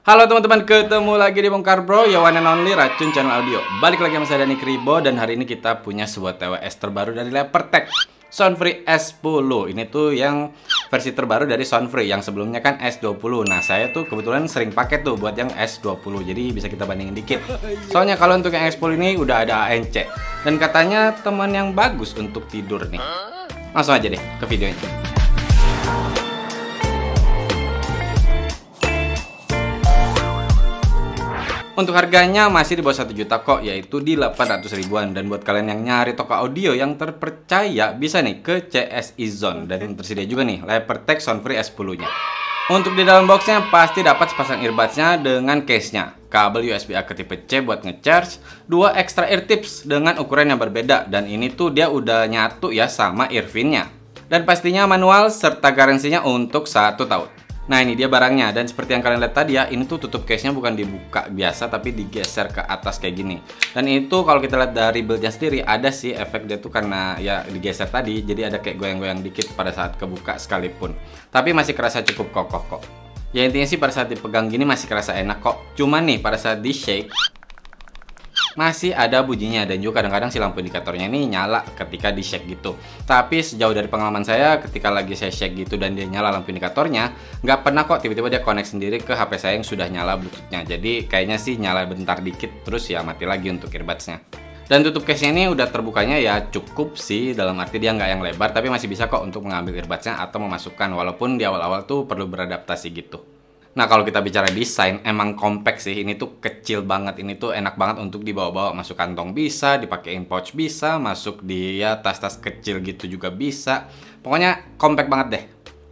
Halo teman-teman, ketemu lagi di Bongkar Bro, ya one and only Racun Channel Audio. Balik lagi sama saya Dani Kribo, dan hari ini kita punya sebuah TWS terbaru dari Lepertech, Soundfree S10. Ini tuh yang versi terbaru dari Soundfree, yang sebelumnya kan S20. Nah, saya tuh kebetulan sering pakai tuh buat yang S20, jadi bisa kita bandingin dikit. Soalnya kalau untuk yang S10 ini udah ada ANC, dan katanya teman yang bagus untuk tidur nih. Langsung aja deh ke videonya. Untuk harganya masih di bawah 1 juta kok, yaitu di 800 ribuan. Dan buat kalian yang nyari toko audio yang terpercaya, bisa nih ke CSI Zone. Dan tersedia juga nih Lepertech Soundfree S10-nya. Untuk di dalam boxnya pasti dapat sepasang earbuds-nya dengan case-nya, kabel USB-A ke tipe C buat ngecharge, 2 extra ear tips dengan ukuran yang berbeda. Dan ini tuh dia udah nyatu ya sama earphone-nya. Dan pastinya manual serta garansinya untuk 1 tahun. Nah, ini dia barangnya, dan seperti yang kalian lihat tadi ya, ini tuh tutup case-nya bukan dibuka biasa tapi digeser ke atas kayak gini. Dan itu kalau kita lihat dari build-nya sendiri, ada sih efek dia tuh karena ya digeser tadi, jadi ada kayak goyang-goyang dikit pada saat kebuka sekalipun. Tapi masih kerasa cukup kokoh kok. Ya intinya sih pada saat dipegang gini masih kerasa enak kok. Cuman nih pada saat di shake masih ada bunyinya, dan juga kadang-kadang si lampu indikatornya ini nyala ketika di shake gitu. Tapi sejauh dari pengalaman saya, ketika lagi saya shake gitu dan dia nyala lampu indikatornya, nggak pernah kok tiba-tiba dia connect sendiri ke HP saya yang sudah nyala bluetoothnya. Jadi kayaknya sih nyala bentar dikit terus ya mati lagi untuk earbudsnya. Dan tutup case-nya ini udah terbukanya ya cukup sih, dalam arti dia nggak yang lebar tapi masih bisa kok untuk mengambil earbudsnya atau memasukkan, walaupun di awal-awal tuh perlu beradaptasi gitu. Nah, kalau kita bicara desain, emang compact sih. Ini tuh kecil banget. Ini tuh enak banget untuk dibawa-bawa. Masuk kantong bisa, dipakein pouch bisa, masuk di ya tas-tas kecil gitu juga bisa. Pokoknya compact banget deh.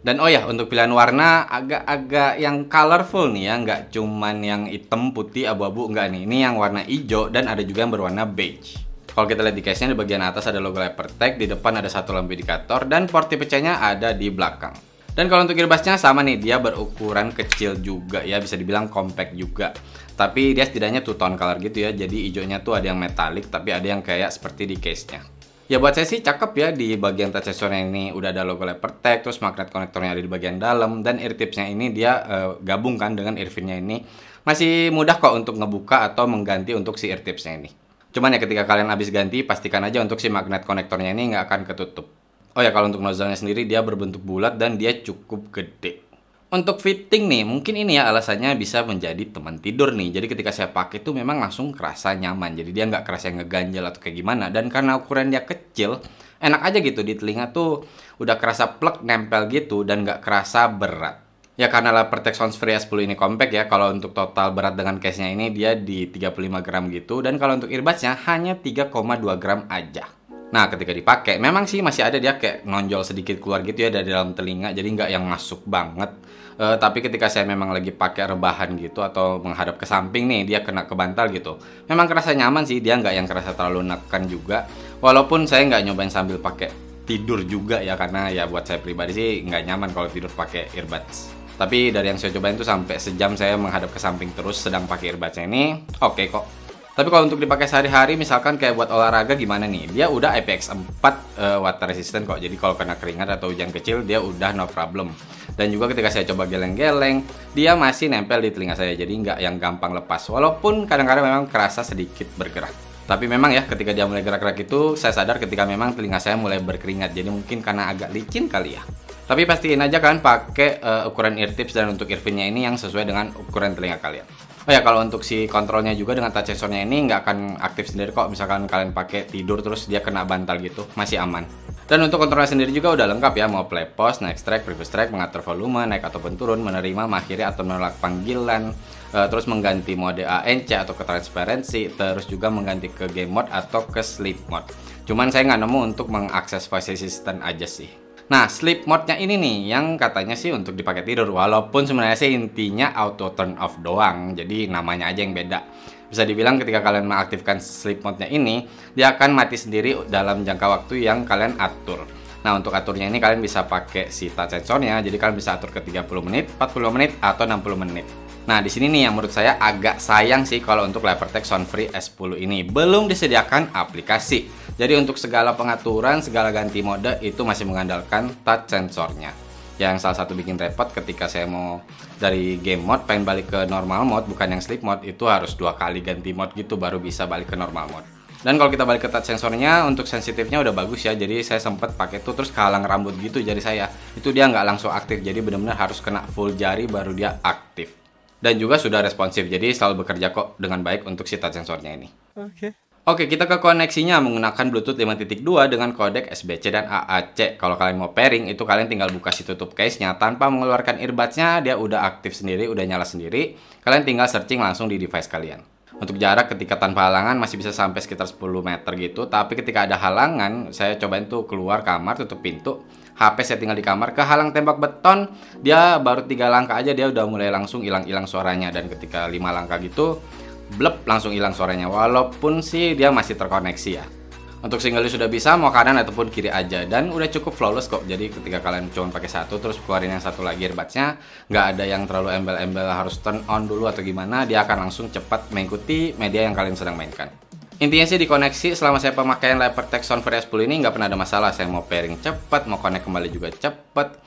Dan oh ya, untuk pilihan warna agak-agak yang colorful nih ya. Nggak cuman yang hitam, putih, abu-abu. Nggak nih. Ini yang warna hijau dan ada juga yang berwarna beige. Kalau kita lihat di case-nya, di bagian atas ada logo Lepertech, di depan ada satu lampu indikator, dan port tipe C-nya ada di belakang. Dan kalau untuk earbuds-nya sama nih, dia berukuran kecil juga ya, bisa dibilang compact juga. Tapi dia setidaknya two tone color gitu ya, jadi hijaunya tuh ada yang metalik, tapi ada yang kayak seperti di case-nya. Ya buat saya sih cakep ya, di bagian touch sensor-nya ini udah ada logo Lepertech, terus magnet konektornya ada di bagian dalam, dan ear tips-nya ini dia gabungkan dengan earphone-nya ini. Masih mudah kok untuk ngebuka atau mengganti untuk si ear tips-nya ini. Cuman ya ketika kalian habis ganti, pastikan aja untuk si magnet konektornya ini nggak akan ketutup. Oh ya, kalau untuk nozzle-nya sendiri dia berbentuk bulat dan dia cukup gede. Untuk fitting nih, mungkin ini ya alasannya bisa menjadi teman tidur nih. Jadi ketika saya pakai tuh memang langsung kerasa nyaman. Jadi dia nggak kerasa ngeganjel atau kayak gimana. Dan karena ukuran dia kecil, enak aja gitu di telinga tuh udah kerasa plek nempel gitu dan nggak kerasa berat. Ya karena Lepertech Soundfree S10 ini compact ya. Kalau untuk total berat dengan case-nya ini dia di 35 gram gitu. Dan kalau untuk earbuds-nya hanya 3,2 gram aja. Nah, ketika dipakai, memang sih masih ada dia kayak nonjol sedikit keluar gitu ya dari dalam telinga, jadi nggak yang masuk banget. Tapi ketika saya memang lagi pakai rebahan gitu atau menghadap ke samping nih, dia kena ke bantal gitu. Memang kerasa nyaman sih, dia nggak yang kerasa terlalu neken juga. Walaupun saya nggak nyobain sambil pakai tidur juga ya, karena ya buat saya pribadi sih nggak nyaman kalau tidur pakai earbuds. Tapi dari yang saya cobain tuh sampai sejam saya menghadap ke samping terus sedang pakai earbudsnya ini, oke kok. Tapi kalau untuk dipakai sehari-hari, misalkan kayak buat olahraga gimana nih? Dia udah IPX4 water resistant kok. Jadi kalau kena keringat atau hujan kecil, dia udah no problem. Dan juga ketika saya coba geleng-geleng, dia masih nempel di telinga saya. Jadi nggak yang gampang lepas. Walaupun kadang-kadang memang kerasa sedikit bergerak. Tapi memang ya ketika dia mulai gerak-gerak itu, saya sadar ketika memang telinga saya mulai berkeringat. Jadi mungkin karena agak licin kali ya. Tapi pastiin aja kan pakai ukuran ear tips dan untuk earphone-nya ini yang sesuai dengan ukuran telinga kalian. Oh ya, kalau untuk si kontrolnya juga dengan touch sensor-nya ini nggak akan aktif sendiri kok. Misalkan kalian pakai tidur terus dia kena bantal gitu, masih aman. Dan untuk kontrolnya sendiri juga udah lengkap ya, mau play pause, next track, previous track, mengatur volume, naik ataupun turun, menerima, mengakhiri atau menolak panggilan, terus mengganti mode ANC atau ke transparency, terus juga mengganti ke game mode atau ke sleep mode. Cuman saya nggak nemu untuk mengakses voice assistant aja sih. Nah, sleep mode-nya ini nih yang katanya sih untuk dipakai tidur, walaupun sebenarnya sih intinya auto turn off doang, jadi namanya aja yang beda. Bisa dibilang ketika kalian mengaktifkan sleep mode-nya ini, dia akan mati sendiri dalam jangka waktu yang kalian atur. Nah, untuk aturnya ini kalian bisa pakai si touch sensornya, jadi kalian bisa atur ke 30 menit, 40 menit, atau 60 menit. Nah, di sini nih yang menurut saya agak sayang sih kalau untuk Lepertech Soundfree S10 ini belum disediakan aplikasi. Jadi untuk segala pengaturan, segala ganti mode itu masih mengandalkan touch sensornya. Yang salah satu bikin repot ketika saya mau dari game mode pengen balik ke normal mode, bukan yang sleep mode, itu harus 2 kali ganti mode gitu baru bisa balik ke normal mode. Dan kalau kita balik ke touch sensornya, untuk sensitifnya udah bagus ya. Jadi saya sempet pakai tuh terus kehalang rambut gitu jari saya. Itu dia nggak langsung aktif, jadi benar-benar harus kena full jari baru dia aktif. Dan juga sudah responsif, jadi selalu bekerja kok dengan baik untuk si touch sensornya ini. Oke, kita ke koneksinya menggunakan Bluetooth 5.2 dengan kodek SBC dan AAC. Kalau kalian mau pairing, itu kalian tinggal buka si tutup case-nya tanpa mengeluarkan earbuds-nya, dia udah aktif sendiri, udah nyala sendiri. Kalian tinggal searching langsung di device kalian. Untuk jarak ketika tanpa halangan masih bisa sampai sekitar 10 meter gitu, tapi ketika ada halangan, saya cobain tuh keluar kamar, tutup pintu. HP saya tinggal di kamar, kehalang tembok beton, dia baru 3 langkah aja dia udah mulai langsung hilang-hilang suaranya. Dan ketika 5 langkah gitu, blep, langsung hilang suaranya, walaupun sih dia masih terkoneksi ya. Untuk single sudah bisa mau kanan ataupun kiri aja, dan udah cukup flawless kok. Jadi ketika kalian cuma pakai satu terus keluarin yang satu lagi earbudsnya, nggak ada yang terlalu embel-embel harus turn on dulu atau gimana, dia akan langsung cepat mengikuti media yang kalian sedang mainkan. Intinya sih dikoneksi selama saya pemakaian Lepertech Soundfree S10 ini nggak pernah ada masalah. Saya mau pairing cepat, mau connect kembali juga cepat,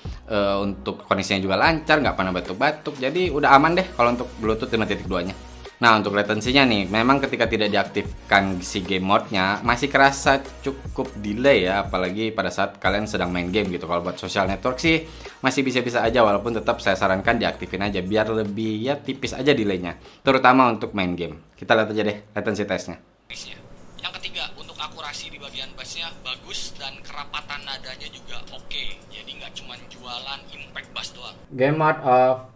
untuk koneksinya juga lancar, nggak pernah batuk-batuk. Jadi udah aman deh kalau untuk Bluetooth 5.2 nya. Nah, untuk latensinya nih, memang ketika tidak diaktifkan si game mode-nya masih kerasa cukup delay ya, apalagi pada saat kalian sedang main game gitu. Kalau buat social network sih masih bisa-bisa aja, walaupun tetap saya sarankan diaktifin aja biar lebih ya tipis aja delaynya, terutama untuk main game. Kita lihat aja deh latensi testnya. Yang ketiga, untuk akurasi di bagian bassnya bagus dan kerapatan nadanya juga oke. Jadi nggak cuma jualan impact bass doang. Game mode off.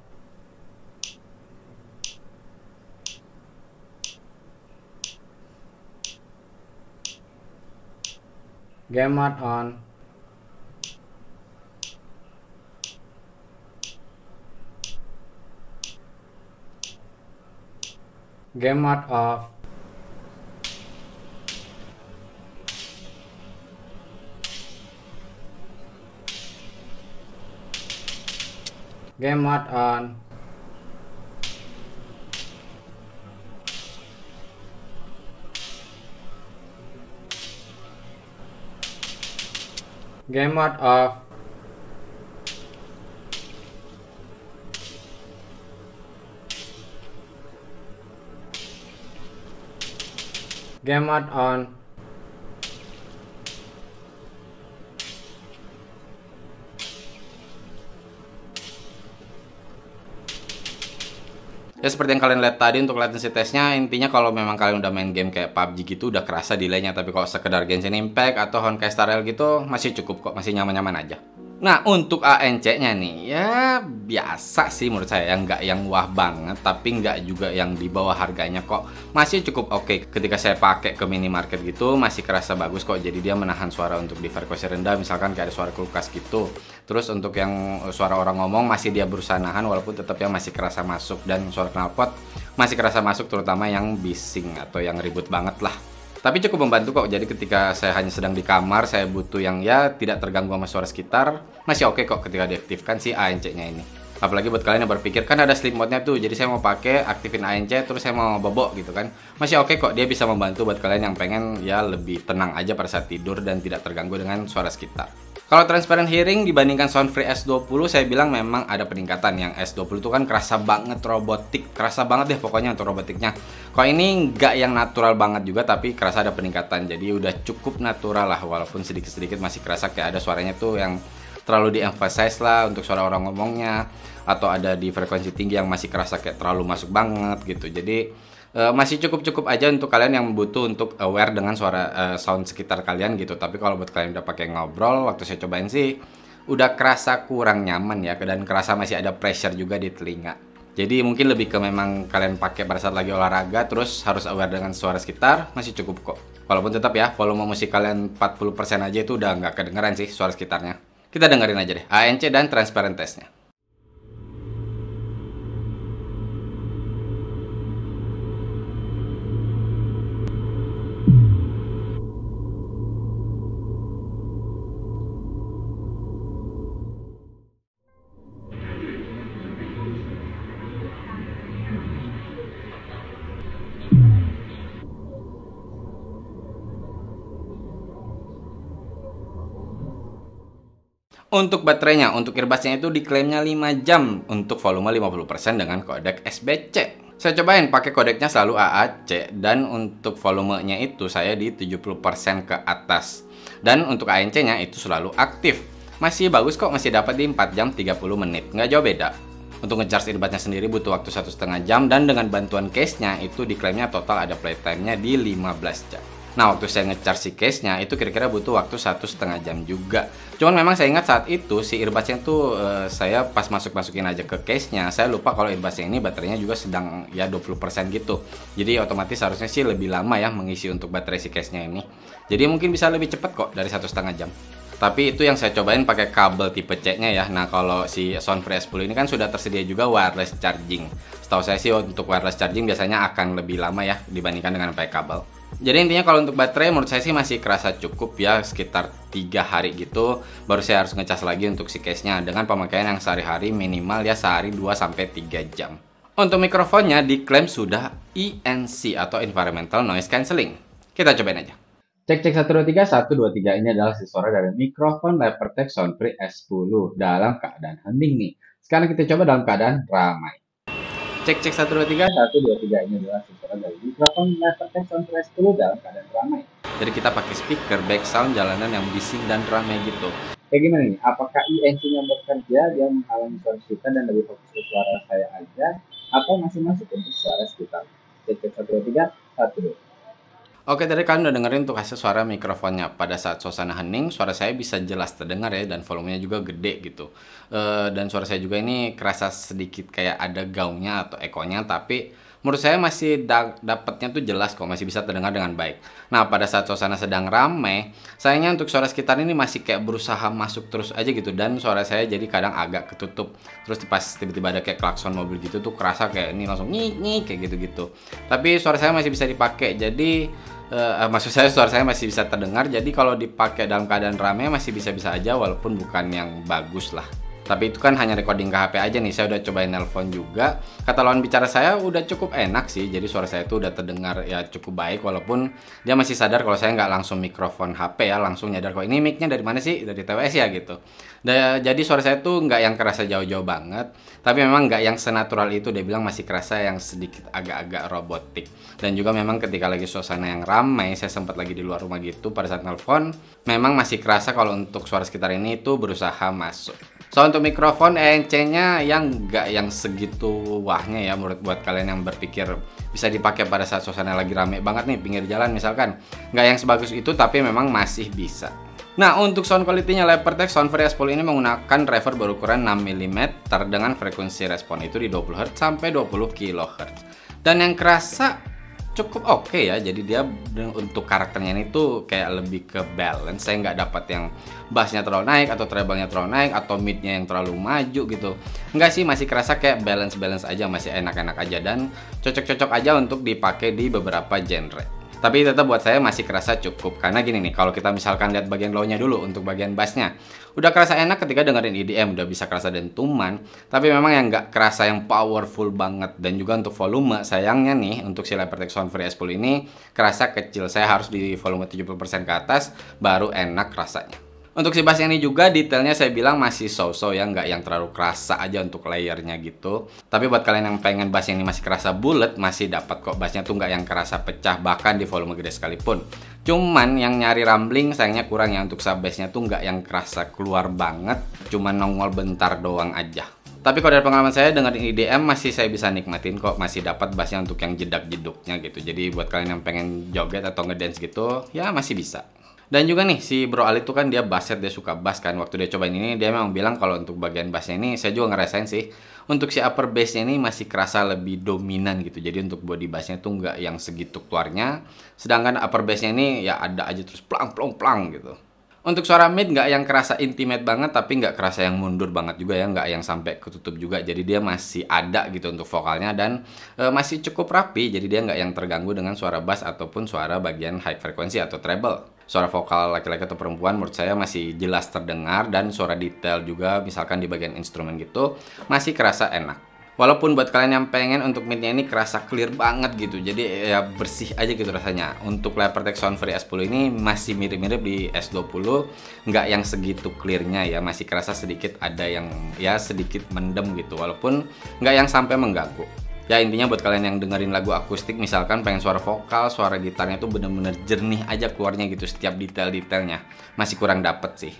Game mode on. Game mode off. Game mode on. Game mode off. Game mode on. Ya seperti yang kalian lihat tadi untuk latency testnya, intinya kalau memang kalian udah main game kayak PUBG gitu udah kerasa delaynya, tapi kalau sekedar Genshin Impact atau Honkai Star Rail gitu masih cukup kok, masih nyaman-nyaman aja. Nah, untuk ANC-nya nih, ya biasa sih menurut saya, nggak yang wah banget, tapi nggak juga yang di bawah harganya kok. Masih cukup oke. Ketika saya pakai ke minimarket gitu, masih kerasa bagus kok. Jadi dia menahan suara untuk di frekuensi rendah, misalkan kayak ada suara kulkas gitu. Terus untuk yang suara orang ngomong, masih dia berusaha nahan, walaupun tetap yang masih kerasa masuk. Dan suara knalpot masih kerasa masuk, terutama yang bising atau yang ribut banget lah. Tapi cukup membantu kok, jadi ketika saya hanya sedang di kamar, saya butuh yang ya tidak terganggu sama suara sekitar, masih oke kok ketika diaktifkan si ANC-nya ini. Apalagi buat kalian yang berpikir, kan ada sleep mode-nya tuh, jadi saya mau pakai, aktifin ANC, terus saya mau bobo gitu kan. Masih oke kok, dia bisa membantu buat kalian yang pengen ya lebih tenang aja pada saat tidur dan tidak terganggu dengan suara sekitar. Kalau transparent hearing dibandingkan Soundfree S20, saya bilang memang ada peningkatan. Yang S20 itu kan kerasa banget robotik, kerasa banget deh pokoknya untuk robotiknya. Kalau ini nggak yang natural banget juga, tapi kerasa ada peningkatan. Jadi udah cukup natural lah, walaupun sedikit-sedikit masih kerasa kayak ada suaranya tuh yang terlalu di-emphasize lah untuk suara orang ngomongnya, atau ada di frekuensi tinggi yang masih kerasa kayak terlalu masuk banget gitu. Jadi masih cukup-cukup aja untuk kalian yang butuh untuk aware dengan suara sound sekitar kalian gitu. Tapi kalau buat kalian udah pakai ngobrol, waktu saya cobain sih udah kerasa kurang nyaman ya, dan kerasa masih ada pressure juga di telinga. Jadi mungkin lebih ke memang kalian pakai pada saat lagi olahraga terus harus aware dengan suara sekitar, masih cukup kok. Walaupun tetap ya volume musik kalian 40% aja itu udah nggak kedengeran sih suara sekitarnya. Kita dengerin aja deh ANC dan transparent testnya. Untuk baterainya, untuk earbudsnya itu diklaimnya 5 jam untuk volume 50% dengan kodek SBC. Saya cobain pakai kodeknya selalu AAC dan untuk volumenya itu saya di 70% ke atas. Dan untuk ANC-nya itu selalu aktif. Masih bagus kok, masih dapat di 4 jam 30 menit, nggak jauh beda. Untuk ngecharge earbudsnya sendiri butuh waktu 1,5 jam dan dengan bantuan case-nya itu diklaimnya total ada playtime-nya di 15 jam. Nah, waktu saya ngecharge si case-nya itu kira-kira butuh waktu 1,5 jam juga. Cuman memang saya ingat saat itu si earbudsnya tuh saya pas masukin aja ke case-nya, saya lupa kalau earbudsnya ini baterainya juga sedang ya 20% gitu. Jadi otomatis harusnya sih lebih lama ya mengisi untuk baterai si case-nya ini. Jadi mungkin bisa lebih cepat kok dari 1,5 jam. Tapi itu yang saya cobain pakai kabel tipe C-nya ya. Nah, kalau si Soundfree S10 ini kan sudah tersedia juga wireless charging. Setahu saya sih untuk wireless charging biasanya akan lebih lama ya dibandingkan dengan pakai kabel. Jadi intinya kalau untuk baterai menurut saya sih masih kerasa cukup ya, sekitar 3 hari gitu baru saya harus ngecas lagi untuk si case-nya dengan pemakaian yang sehari-hari minimal ya sehari 2-3 jam. Untuk mikrofonnya diklaim sudah ENC atau Environmental Noise Cancelling. Kita cobain aja. Cek 1 2 3 1 2 3 ini adalah si suara dari mikrofon Lepertech Soundfree S10 dalam keadaan hening nih. Sekarang kita coba dalam keadaan ramai. Cek 1 2 3 1 2 3 ini adalah si suara dari mikrofon Lepertech Soundfree S10 dalam keadaan ramai. Jadi kita pakai speaker back sound jalanan yang bising dan ramai gitu. Kayak gimana nih? Apakah ENC-nya bekerja dia menghalangi suara kita dan lebih fokus ke suara saya aja atau masih masuk untuk suara sekitar? Cek 1 2 3 1 2. Oke, tadi kalian udah dengerin untuk hasil suara mikrofonnya. Pada saat suasana hening, suara saya bisa jelas terdengar ya, dan volumenya juga gede gitu. Dan suara saya juga ini kerasa sedikit kayak ada gaungnya atau ekonya, tapi menurut saya masih dapatnya tuh jelas kok, masih bisa terdengar dengan baik. Nah, pada saat suasana sedang ramai, sayangnya untuk suara sekitar ini masih kayak berusaha masuk terus aja gitu, dan suara saya jadi kadang agak ketutup. Terus pas tiba-tiba ada kayak klakson mobil gitu tuh kerasa kayak ini langsung nyik kayak gitu-gitu. Tapi suara saya masih bisa dipakai, jadi maksud saya suara saya masih bisa terdengar, jadi kalau dipakai dalam keadaan ramai masih bisa-bisa aja walaupun bukan yang bagus lah. Tapi itu kan hanya recording ke HP aja nih, saya udah cobain nelpon juga. Kata lawan bicara saya udah cukup enak sih, jadi suara saya itu udah terdengar ya cukup baik walaupun dia masih sadar kalau saya nggak langsung mikrofon HP ya, langsung nyadar kok ini mic-nya dari mana sih, dari TWS ya gitu. Jadi suara saya tuh nggak yang kerasa jauh-jauh banget, tapi memang nggak yang senatural itu, dia bilang masih kerasa yang sedikit agak-agak robotik. Dan juga memang ketika lagi suasana yang ramai, saya sempat lagi di luar rumah gitu pada saat nelpon, memang masih kerasa kalau untuk suara sekitar ini tuh berusaha masuk. Soal untuk mikrofon ENC-nya yang nggak yang segitu wahnya ya menurut buat kalian yang berpikir bisa dipakai pada saat suasana lagi rame banget nih pinggir jalan misalkan. Nggak yang sebagus itu tapi memang masih bisa. Nah, untuk sound quality-nya Lepertech Soundfree S10 ini menggunakan reverb berukuran 6 mm dengan frekuensi respon itu di 20 Hz sampai 20 kHz. Dan yang kerasa cukup oke ya, jadi dia untuk karakternya ini tuh kayak lebih ke balance. Saya nggak dapat yang bassnya terlalu naik atau treble-nya terlalu naik atau mid-nya yang terlalu maju gitu. Enggak sih, masih kerasa kayak balance aja, masih enak-enak aja dan cocok-cocok aja untuk dipakai di beberapa genre. Tapi tetap buat saya masih kerasa cukup, karena gini nih, kalau kita misalkan lihat bagian low-nya dulu untuk bagian bass-nya, udah kerasa enak ketika dengerin EDM, udah bisa kerasa dentuman, tapi memang yang nggak kerasa yang powerful banget. Dan juga untuk volume, sayangnya nih, untuk si Lepertech Soundfree S10 ini kerasa kecil, saya harus di volume 70% ke atas, baru enak rasanya. Untuk si bass ini juga detailnya saya bilang masih so-so ya, nggak yang terlalu kerasa aja untuk layernya gitu. Tapi buat kalian yang pengen bass ini masih kerasa bulat, masih dapat kok bassnya tuh nggak yang kerasa pecah bahkan di volume gede sekalipun. Cuman yang nyari rumbling sayangnya kurang ya, untuk sub bassnya tuh nggak yang kerasa keluar banget, cuman nongol bentar doang aja. Tapi kalau dari pengalaman saya dengerin EDM masih saya bisa nikmatin kok, masih dapat bassnya untuk yang jedak-jeduknya gitu. Jadi buat kalian yang pengen joget atau ngedance gitu, ya masih bisa. Dan juga nih si Bro Ali tuh kan dia basshead, dia suka bass kan. Waktu dia cobain ini dia memang bilang kalau untuk bagian bassnya ini saya juga ngerasain sih, untuk si upper bassnya ini masih kerasa lebih dominan gitu. Jadi untuk body bassnya tuh nggak yang segitu keluarnya, sedangkan upper bassnya ini ya ada aja terus plang plong plang gitu. Untuk suara mid nggak yang kerasa intimate banget, tapi nggak kerasa yang mundur banget juga ya, nggak yang sampai ketutup juga. Jadi dia masih ada gitu untuk vokalnya dan masih cukup rapi. Jadi dia nggak yang terganggu dengan suara bass ataupun suara bagian high frequency atau treble. Suara vokal laki-laki atau perempuan menurut saya masih jelas terdengar, dan suara detail juga misalkan di bagian instrumen gitu masih kerasa enak. Walaupun buat kalian yang pengen untuk midnya ini kerasa clear banget gitu, jadi ya bersih aja gitu rasanya. Untuk Lepertek Soundfree S10 ini masih mirip-mirip di S20, nggak yang segitu clearnya ya, masih kerasa sedikit ada yang ya sedikit mendem gitu, walaupun nggak yang sampai mengganggu. Ya intinya buat kalian yang dengerin lagu akustik, misalkan pengen suara vokal, suara gitarnya tuh bener-bener jernih aja keluarnya gitu, setiap detail-detailnya masih kurang dapet sih.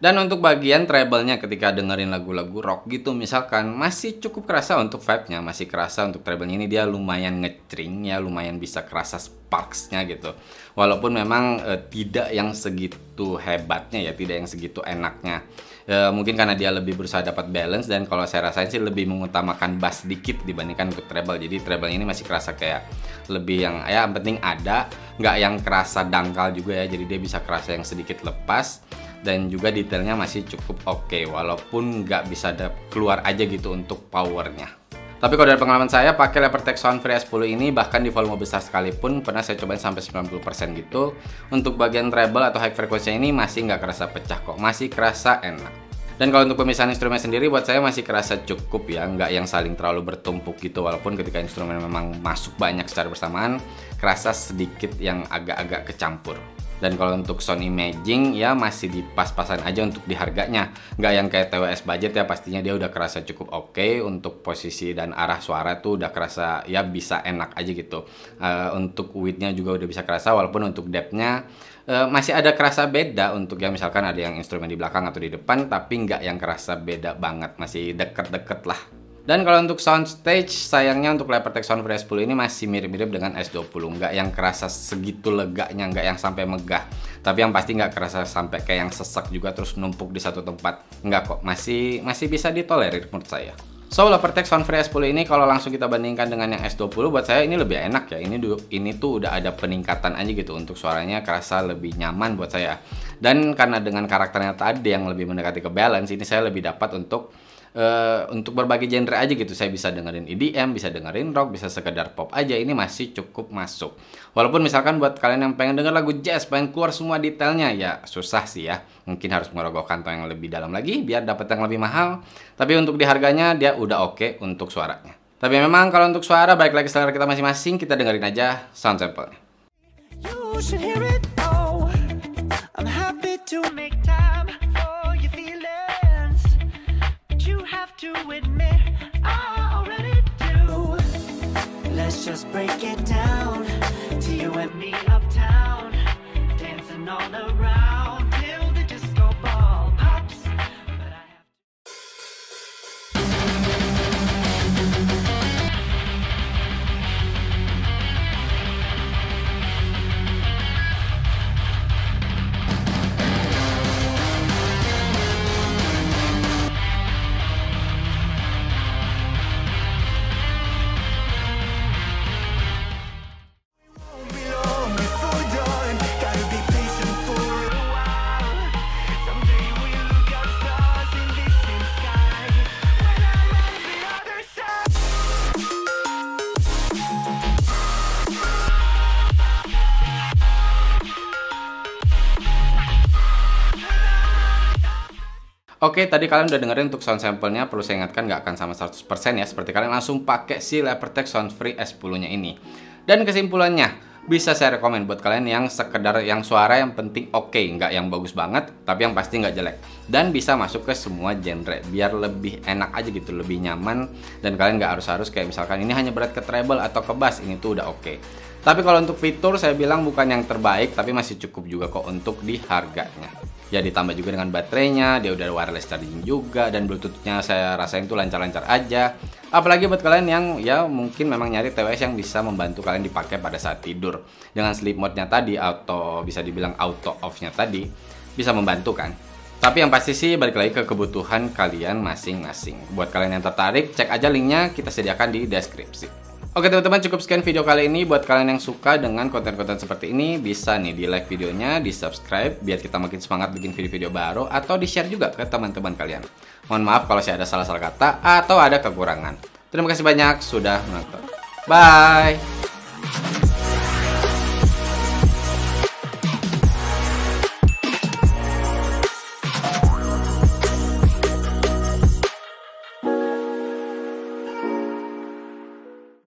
Dan untuk bagian treble-nya ketika dengerin lagu-lagu rock gitu misalkan, masih cukup kerasa untuk vibe-nya, masih kerasa untuk treble-nya ini dia lumayan ngecring ya, lumayan bisa kerasa sparks-nya gitu. Walaupun memang tidak yang segitu hebatnya ya, tidak yang segitu enaknya. Mungkin karena dia lebih berusaha dapat balance, dan kalau saya rasain sih lebih mengutamakan bass dikit dibandingkan untuk treble. Jadi treble-nya ini masih kerasa kayak lebih yang ya yang penting ada, nggak yang kerasa dangkal juga ya, jadi dia bisa kerasa yang sedikit lepas. Dan juga detailnya masih cukup oke, walaupun nggak bisa keluar aja gitu untuk powernya. Tapi kalau dari pengalaman saya pakai Lepertek Soundfree S10 ini, bahkan di volume besar sekalipun pernah saya cobain sampai 90% gitu, untuk bagian treble atau high frequency ini masih nggak kerasa pecah kok, masih kerasa enak. Dan kalau untuk pemisahan instrumen sendiri buat saya masih kerasa cukup ya, nggak yang saling terlalu bertumpuk gitu, walaupun ketika instrumen memang masuk banyak secara bersamaan, kerasa sedikit yang agak-agak kecampur. Dan kalau untuk sound imaging ya masih di pas-pasan aja untuk di harganya, nggak yang kayak TWS budget ya, pastinya dia udah kerasa cukup oke. Untuk posisi dan arah suara tuh udah kerasa ya bisa enak aja gitu. Untuk width-nya juga udah bisa kerasa, walaupun untuk depth-nya masih ada kerasa beda untuk ya misalkan ada yang instrumen di belakang atau di depan, tapi nggak yang kerasa beda banget, masih deket-deket lah. Dan kalau untuk soundstage, sayangnya untuk Lepertek Soundfree S10 ini masih mirip-mirip dengan S20, nggak yang kerasa segitu leganya, nggak yang sampai megah, tapi yang pasti nggak kerasa sampai kayak yang sesak juga terus numpuk di satu tempat, nggak kok, masih bisa ditolerir menurut saya. So Lepertek Soundfree S10 ini kalau langsung kita bandingkan dengan yang S20, buat saya ini lebih enak ya, ini tuh udah ada peningkatan aja gitu, untuk suaranya kerasa lebih nyaman buat saya. Dan karena dengan karakternya tadi yang lebih mendekati ke balance, ini saya lebih dapat untuk berbagai genre aja gitu. Saya bisa dengerin EDM, bisa dengerin rock, bisa sekedar pop aja, ini masih cukup masuk. Walaupun misalkan buat kalian yang pengen denger lagu jazz, pengen keluar semua detailnya, ya susah sih ya, mungkin harus merogoh kantong yang lebih dalam lagi biar dapat yang lebih mahal. Tapi untuk di harganya dia udah oke untuk suaranya. Tapi memang kalau untuk suara, balik lagi selera kita masing-masing, kita dengerin aja sound sample-nya. To admit I already do. Let's just break it down to you and me uptown, dancing all around till the disco ball pops. But I have Oke, tadi kalian udah dengerin untuk sound sample-nya, perlu saya ingatkan nggak akan sama 100% ya, seperti kalian langsung pakai si Lepertek Soundfree S10-nya ini. Dan kesimpulannya, bisa saya rekomen buat kalian yang sekedar yang suara yang penting oke, nggak yang bagus banget, tapi yang pasti nggak jelek. Dan bisa masuk ke semua genre, biar lebih enak aja gitu, lebih nyaman. Dan kalian nggak harus kayak misalkan ini hanya berat ke treble atau ke bass, ini tuh udah oke. Tapi kalau untuk fitur saya bilang bukan yang terbaik, tapi masih cukup juga kok untuk di harganya. Ya ditambah juga dengan baterainya, dia udah wireless charging juga, dan bluetoothnya saya rasain tuh lancar-lancar aja. Apalagi buat kalian yang ya mungkin memang nyari TWS yang bisa membantu kalian dipakai pada saat tidur. Dengan sleep mode-nya tadi, atau bisa dibilang auto off-nya tadi, bisa membantu kan. Tapi yang pasti sih balik lagi ke kebutuhan kalian masing-masing. Buat kalian yang tertarik, cek aja linknya, kita sediakan di deskripsi. Oke teman-teman, cukup sekian video kali ini. Buat kalian yang suka dengan konten-konten seperti ini, bisa nih di like videonya, di subscribe biar kita makin semangat bikin video-video baru, atau di share juga ke teman-teman kalian. Mohon maaf kalau saya ada salah-salah kata atau ada kekurangan. Terima kasih banyak sudah menonton. Bye!